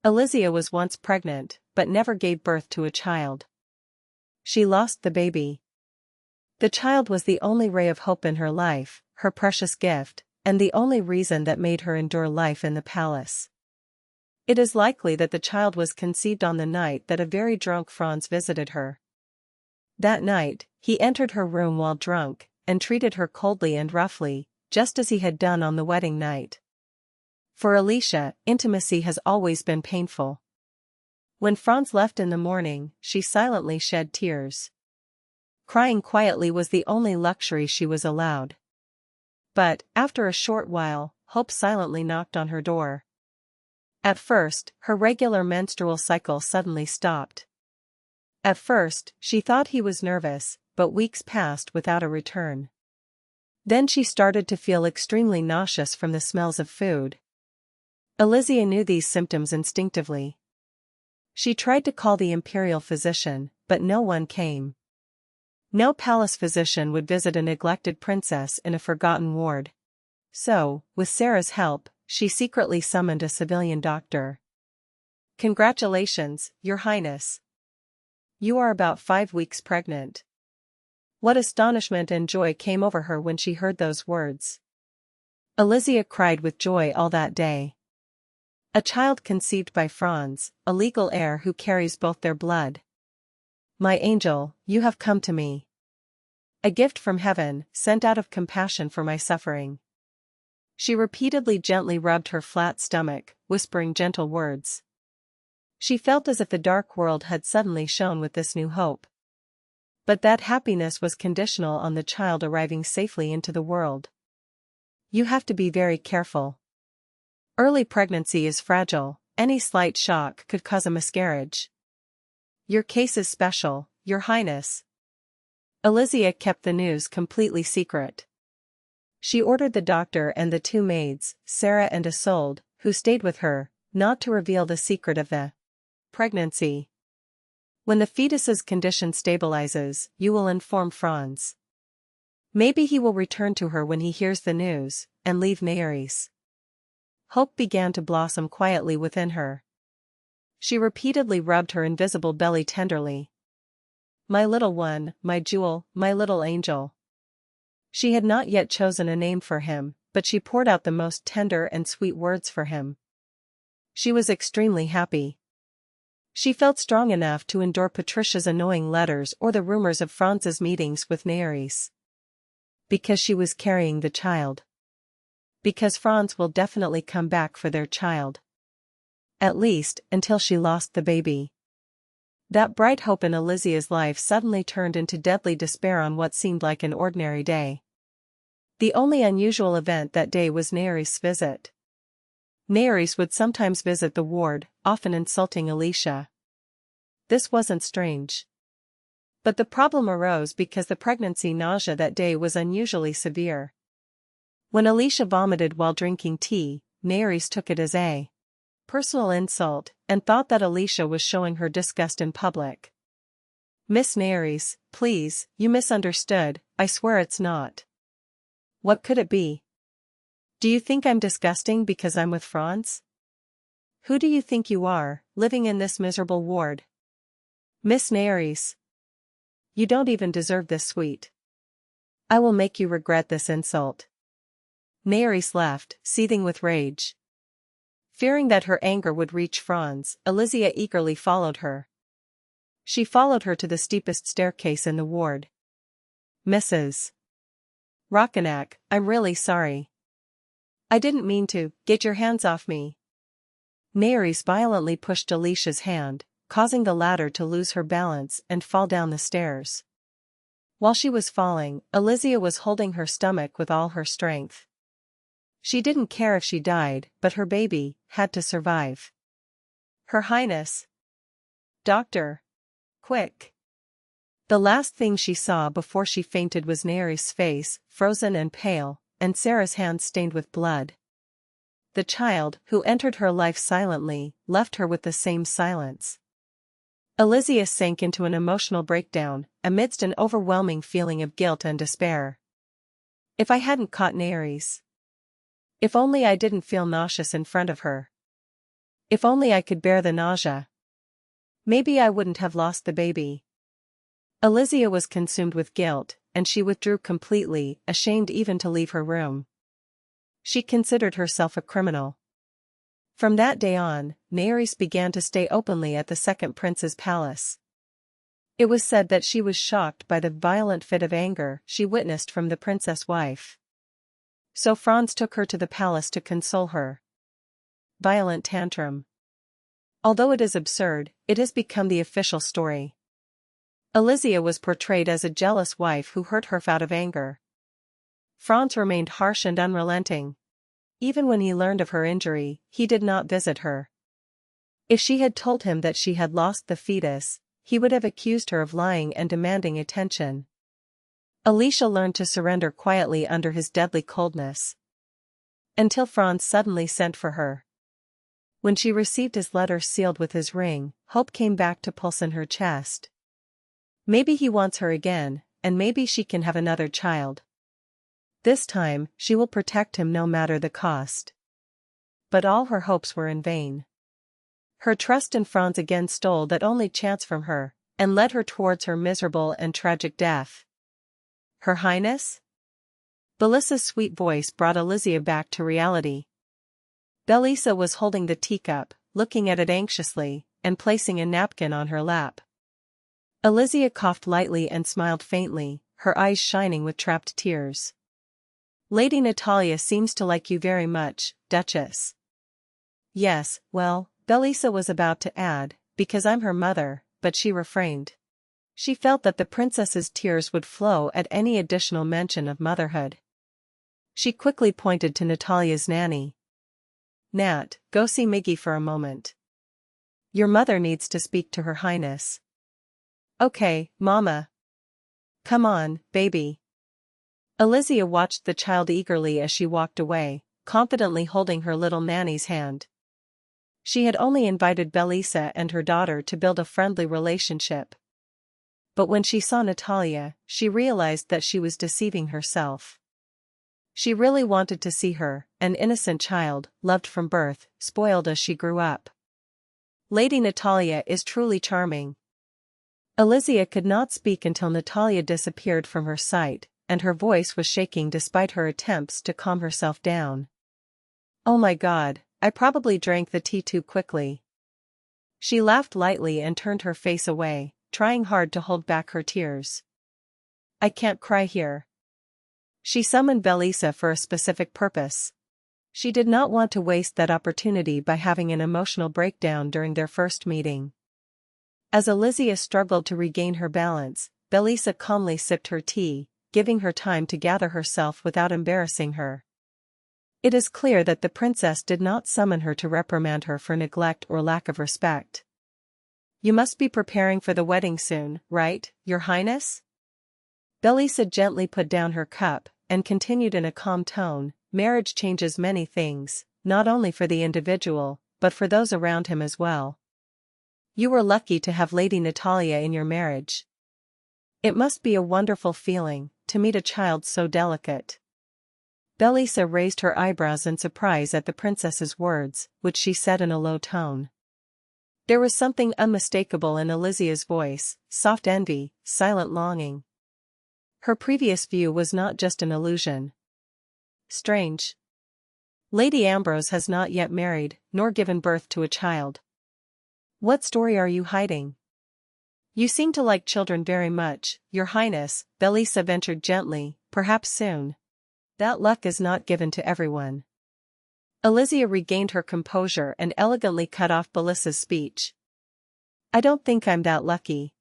Elisia was once pregnant, but never gave birth to a child. She lost the baby. The child was the only ray of hope in her life, her precious gift, and the only reason that made her endure life in the palace. It is likely that the child was conceived on the night that a very drunk Franz visited her. That night, he entered her room while drunk, and treated her coldly and roughly, just as he had done on the wedding night. For Aleisha, intimacy has always been painful. When Franz left in the morning, she silently shed tears. Crying quietly was the only luxury she was allowed. But, after a short while, hope silently knocked on her door. At first, her regular menstrual cycle suddenly stopped. At first, she thought he was nervous, but weeks passed without a return. Then she started to feel extremely nauseous from the smells of food. Elisia knew these symptoms instinctively. She tried to call the imperial physician, but no one came. No palace physician would visit a neglected princess in a forgotten ward. So, with Sarah's help, she secretly summoned a civilian doctor. "Congratulations, Your Highness. You are about 5 weeks pregnant." What astonishment and joy came over her when she heard those words. Elisia cried with joy all that day. A child conceived by Franz, a legal heir who carries both their blood. "My angel, you have come to me. A gift from heaven, sent out of compassion for my suffering." She repeatedly gently rubbed her flat stomach, whispering gentle words. She felt as if the dark world had suddenly shone with this new hope. But that happiness was conditional on the child arriving safely into the world. "You have to be very careful. Early pregnancy is fragile, any slight shock could cause a miscarriage. Your case is special, Your Highness." Elisia kept the news completely secret. She ordered the doctor and the 2 maids, Sarah and Isolde, who stayed with her, not to reveal the secret of the pregnancy. "When the fetus's condition stabilizes, you will inform Franz. Maybe he will return to her when he hears the news, and leave Naeris." Hope began to blossom quietly within her. She repeatedly rubbed her invisible belly tenderly. "My little one, my jewel, my little angel." She had not yet chosen a name for him, but she poured out the most tender and sweet words for him. She was extremely happy. She felt strong enough to endure Patricia's annoying letters or the rumors of Franz's meetings with Naeris. Because she was carrying the child. Because Franz will definitely come back for their child. At least, until she lost the baby. That bright hope in Elisia's life suddenly turned into deadly despair on what seemed like an ordinary day. The only unusual event that day was Naeris' visit. Naeris would sometimes visit the ward, often insulting Aleisha. This wasn't strange. But the problem arose because the pregnancy nausea that day was unusually severe. When Aleisha vomited while drinking tea, Naeris took it as a personal insult, and thought that Aleisha was showing her disgust in public. "Miss Naeris, please, you misunderstood, I swear it's not." What could it be? "Do you think I'm disgusting because I'm with Franz? Who do you think you are, living in this miserable ward? Miss Naeris. You don't even deserve this sweet. I will make you regret this insult." Naeris left, seething with rage. Fearing that her anger would reach Franz, Elisia eagerly followed her. She followed her to the steepest staircase in the ward. "Mrs. Rockenack, I'm really sorry. I didn't mean to. Get your hands off me." Naeris violently pushed Aleisha's hand, causing the latter to lose her balance and fall down the stairs. While she was falling, Elisia was holding her stomach with all her strength. She didn't care if she died, but her baby had to survive. "Her Highness. Doctor. Quick." The last thing she saw before she fainted was Naeris' face, frozen and pale, and Sarah's hands stained with blood. The child, who entered her life silently, left her with the same silence. Elisia sank into an emotional breakdown, amidst an overwhelming feeling of guilt and despair. If I hadn't caught Naeris. If only I didn't feel nauseous in front of her. If only I could bear the nausea. Maybe I wouldn't have lost the baby. Elisia was consumed with guilt, and she withdrew completely, ashamed even to leave her room. She considered herself a criminal. From that day on, Naeris began to stay openly at the second prince's palace. It was said that she was shocked by the violent fit of anger she witnessed from the princess wife. So Franz took her to the palace to console her. Violent tantrum. Although it is absurd, it has become the official story. Elisia was portrayed as a jealous wife who hurt her out of anger. Franz remained harsh and unrelenting. Even when he learned of her injury, he did not visit her. If she had told him that she had lost the fetus, he would have accused her of lying and demanding attention. Aleisha learned to surrender quietly under his deadly coldness. Until Franz suddenly sent for her. When she received his letter sealed with his ring, hope came back to pulse in her chest. Maybe he wants her again, and maybe she can have another child. This time, she will protect him no matter the cost. But all her hopes were in vain. Her trust in Franz again stole that only chance from her, and led her towards her miserable and tragic death. Her Highness? Belissa's sweet voice brought Elisia back to reality. Belisa was holding the teacup, looking at it anxiously, and placing a napkin on her lap. Elisia coughed lightly and smiled faintly, her eyes shining with trapped tears. Lady Natalia seems to like you very much, Duchess. Yes, well, Belisa was about to add, because I'm her mother, but she refrained. She felt that the princess's tears would flow at any additional mention of motherhood. She quickly pointed to Natalia's nanny. Nat, go see Miggy for a moment. Your mother needs to speak to Her Highness. Okay, Mama. Come on, baby. Elisia watched the child eagerly as she walked away, confidently holding her little nanny's hand. She had only invited Belisa and her daughter to build a friendly relationship. But when she saw Natalia, she realized that she was deceiving herself. She really wanted to see her, an innocent child, loved from birth, spoiled as she grew up. Lady Natalia is truly charming. Elisia could not speak until Natalia disappeared from her sight, and her voice was shaking despite her attempts to calm herself down. Oh my God, I probably drank the tea too quickly. She laughed lightly and turned her face away, trying hard to hold back her tears. I can't cry here. She summoned Belisa for a specific purpose. She did not want to waste that opportunity by having an emotional breakdown during their first meeting. As Elisia struggled to regain her balance, Belisa calmly sipped her tea, giving her time to gather herself without embarrassing her. It is clear that the princess did not summon her to reprimand her for neglect or lack of respect. You must be preparing for the wedding soon, right, Your Highness? Belisa gently put down her cup, and continued in a calm tone, marriage changes many things, not only for the individual, but for those around him as well. You were lucky to have Lady Natalia in your marriage. It must be a wonderful feeling, to meet a child so delicate. Belisa raised her eyebrows in surprise at the princess's words, which she said in a low tone. There was something unmistakable in Elisia's voice, soft envy, silent longing. Her previous view was not just an illusion. Strange. Lady Ambrose has not yet married, nor given birth to a child. What story are you hiding? You seem to like children very much, Your Highness, Belisa ventured gently, perhaps soon. That luck is not given to everyone. Elisia regained her composure and elegantly cut off Belisa's speech. I don't think I'm that lucky.